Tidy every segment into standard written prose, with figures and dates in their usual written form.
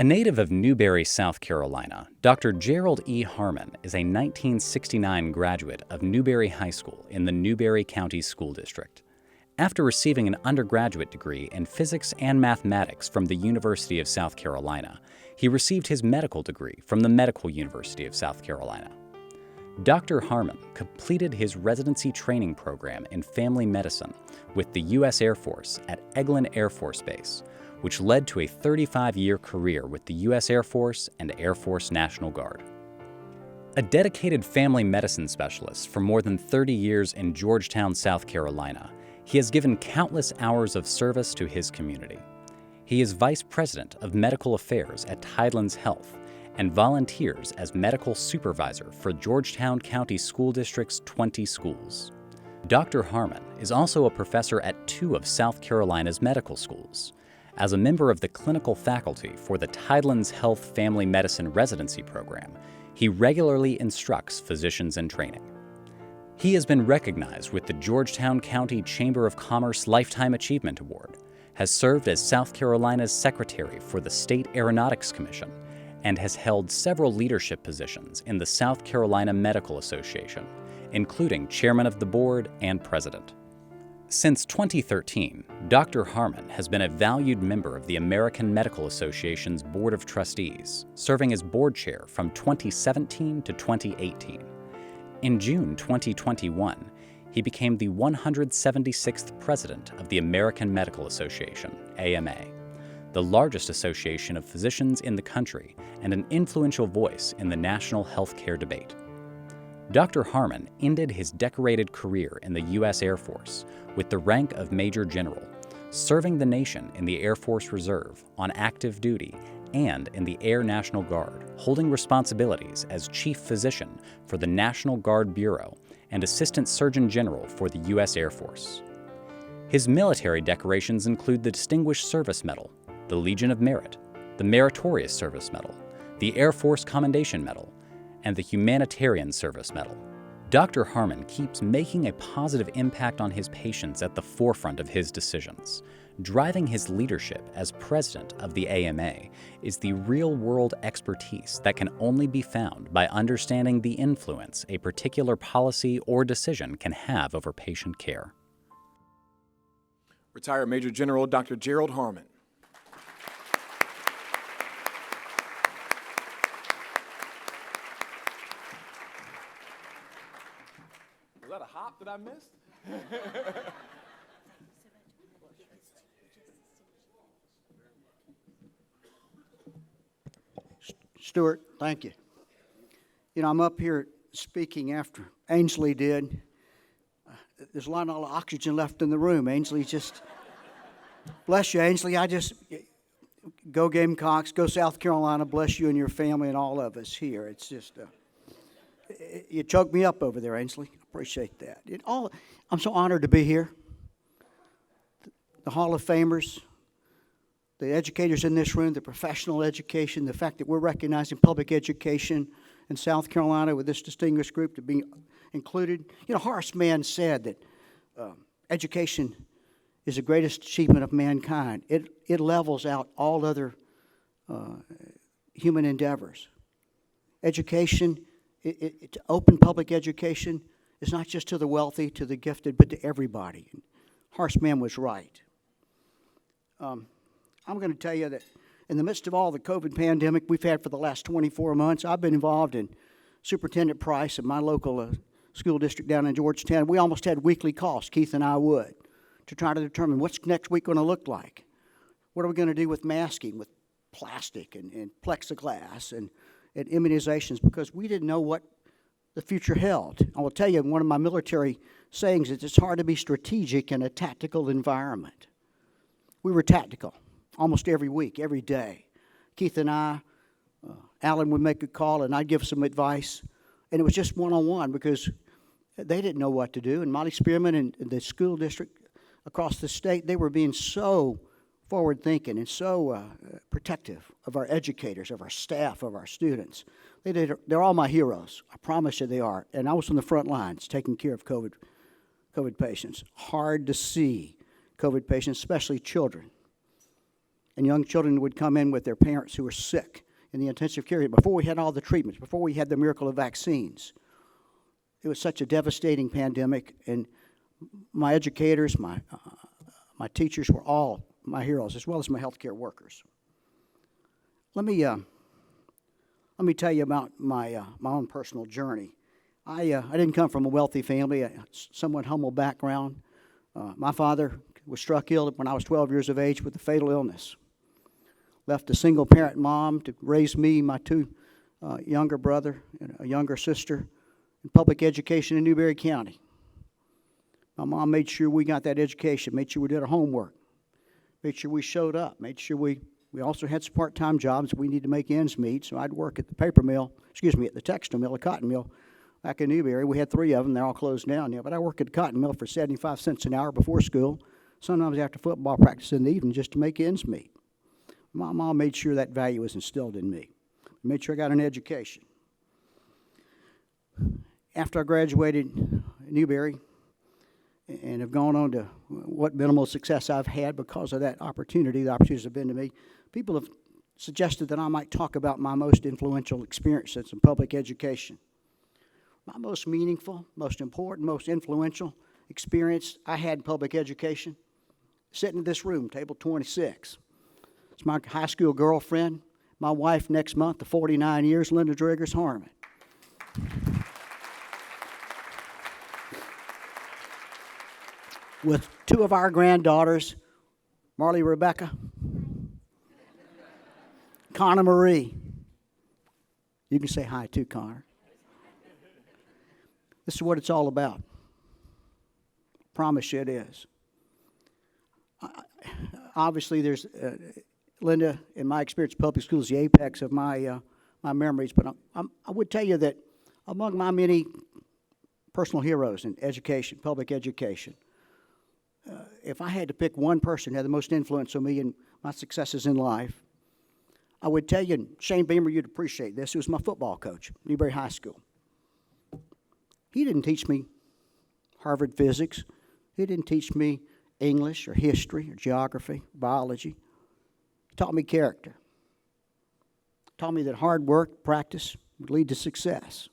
native of Newberry, South Carolina, Dr. Gerald E. Harmon is a 1969 graduate of Newberry High School in the Newberry County School District. After receiving an undergraduate degree in physics and mathematics from the University of South Carolina, he received his medical degree from the Medical University of South Carolina. Dr. Harmon completed his residency training program in family medicine with the U.S. Air Force at Eglin Air Force Base, which led to a 35-year career with the U.S. Air Force and Air Force National Guard. A dedicated family medicine specialist for more than 30 years in Georgetown, South Carolina, he has given countless hours of service to his community. He is Vice President of Medical Affairs at Tidelands Health and volunteers as Medical Supervisor for Georgetown County School District's 20 schools. Dr. Harmon is also a professor at 2 of South Carolina's medical schools. As a member of the clinical faculty for the Tidelands Health Family Medicine Residency Program, he regularly instructs physicians in training. He has been recognized with the Georgetown County Chamber of Commerce Lifetime Achievement Award, has served as South Carolina's Secretary for the State Aeronautics Commission, and has held several leadership positions in the South Carolina Medical Association, including Chairman of the Board and President. Since 2013, Dr. Harmon has been a valued member of the American Medical Association's Board of Trustees, serving as board chair from 2017 to 2018. In June 2021, he became the 176th president of the American Medical Association, AMA, the largest association of physicians in the country and an influential voice in the national healthcare debate. Dr. Harmon ended his decorated career in the U.S. Air Force with the rank of Major General, serving the nation in the Air Force Reserve, on active duty, and in the Air National Guard, holding responsibilities as Chief Physician for the National Guard Bureau and Assistant Surgeon General for the U.S. Air Force. His military decorations include the Distinguished Service Medal, the Legion of Merit, the Meritorious Service Medal, the Air Force Commendation Medal, and the Humanitarian Service Medal. Dr. Harmon keeps making a positive impact on his patients at the forefront of his decisions. Driving his leadership as president of the AMA is the real-world expertise that can only be found by understanding the influence a particular policy or decision can have over patient care. Retired Major General Dr. Gerald Harmon. Was that a hop that I missed? Stuart, thank you. You know, I'm up here speaking after Ainsley did. There's not a lot of oxygen left in the room. Ainsley just, bless you, Ainsley. Go Gamecocks, go South Carolina, bless you and your family and all of us here. It's just, you choked me up over there, Ainsley. Appreciate that. I'm so honored to be here. The Hall of Famers, the educators in this room, the professional education, the fact that we're recognizing public education in South Carolina with this distinguished group to be included. You know, Horace Mann said that education is the greatest achievement of mankind. It levels out all other human endeavors. Education, open public education, is not just to the wealthy, to the gifted, but to everybody. And Horace Mann was right. I'm going to tell you that in the midst of all the COVID pandemic we've had for the last 24 months, I've been involved in Superintendent Price at my local school district down in Georgetown. We almost had weekly calls, Keith and I would, to try to determine what's next week going to look like. What are we going to do with masking, with plastic and plexiglass and immunizations, because we didn't know what the future held. I will tell you, one of my military sayings is it's hard to be strategic in a tactical environment. We were tactical almost every week, every day. Keith and I, Alan would make a call and I'd give some advice, and it was just one-on-one because they didn't know what to do. And Molly Spearman and the school district across the state, they were being so forward-thinking and so protective of our educators, of our staff, of our students. They're all my heroes. I promise you they are. And I was on the front lines taking care of COVID COVID patients. Hard to see COVID patients, especially children. and young children would come in with their parents who were sick in the intensive care unit, before we had all the treatments, before we had the miracle of vaccines. It was such a devastating pandemic, and my educators, my teachers were all my heroes, as well as my healthcare workers. Let me tell you about my own personal journey. I didn't come from a wealthy family, a somewhat humble background. My father was struck ill when I was 12 years of age with a fatal illness. Left a single-parent mom to raise me, my two younger brother, and a younger sister, in public education in Newberry County. My mom made sure we got that education, made sure we did our homework, made sure we showed up, made sure we also had some part-time jobs. We needed to make ends meet, so I'd work at the paper mill, at the textile mill, the cotton mill, back in Newberry. We had 3 of them. They're all closed down now, but I worked at the cotton mill for 75 cents an hour before school, sometimes after football practice in the evening, just to make ends meet. My mom made sure that value was instilled in me. Made sure I got an education. After I graduated at Newberry and have gone on to what minimal success I've had because of that opportunity, the opportunities have been to me, people have suggested that I might talk about my most influential experiences in public education. My most meaningful, most important, most influential experience I had in public education, sitting in this room, table 26. It's my high school girlfriend, my wife next month, the 49 years, Linda Driggers Harmon. With 2 of our granddaughters, Marley Rebecca, Connor Marie. You can say hi too, Connor. This is what it's all about. Promise you it is. Obviously, there's Linda, in my experience, public school is the apex of my memories. But I would tell you that among my many personal heroes in education, public education, if I had to pick one person who had the most influence on me and my successes in life, I would tell you, and Shane Beamer, you'd appreciate this, he was my football coach, Newberry High School. He didn't teach me Harvard physics. He didn't teach me English or history or geography, biology. He taught me character. He taught me that hard work, practice, would lead to success.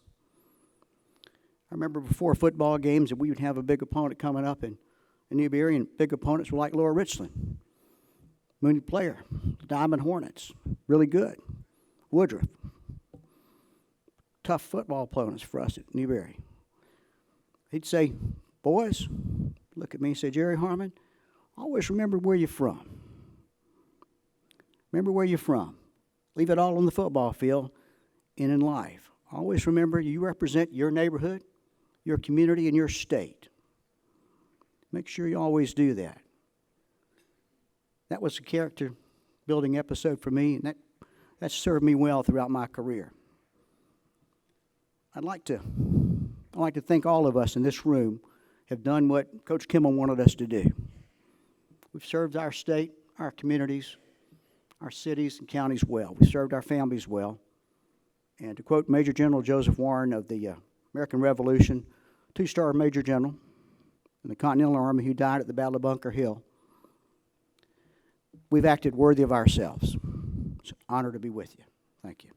I remember before football games that we would have a big opponent coming up in Newberry, and big opponents were like Lower Richland, Mooney Player, the Diamond Hornets, really good, Woodruff. Tough football opponents for us at Newberry. He'd say, boys, look at me and say, Jerry Harmon, always remember where you're from. Remember where you're from. Leave it all on the football field and in life. Always remember you represent your neighborhood, your community, and your state. Make sure you always do that. That was a character-building episode for me, and that served me well throughout my career. I'd like to thank all of us in this room have done what Coach Kimmel wanted us to do. We've served our state, our communities, our cities and counties well. We've served our families well. And to quote Major General Joseph Warren of the American Revolution, 2-star Major General in the Continental Army who died at the Battle of Bunker Hill, we've acted worthy of ourselves. It's an honor to be with you. Thank you.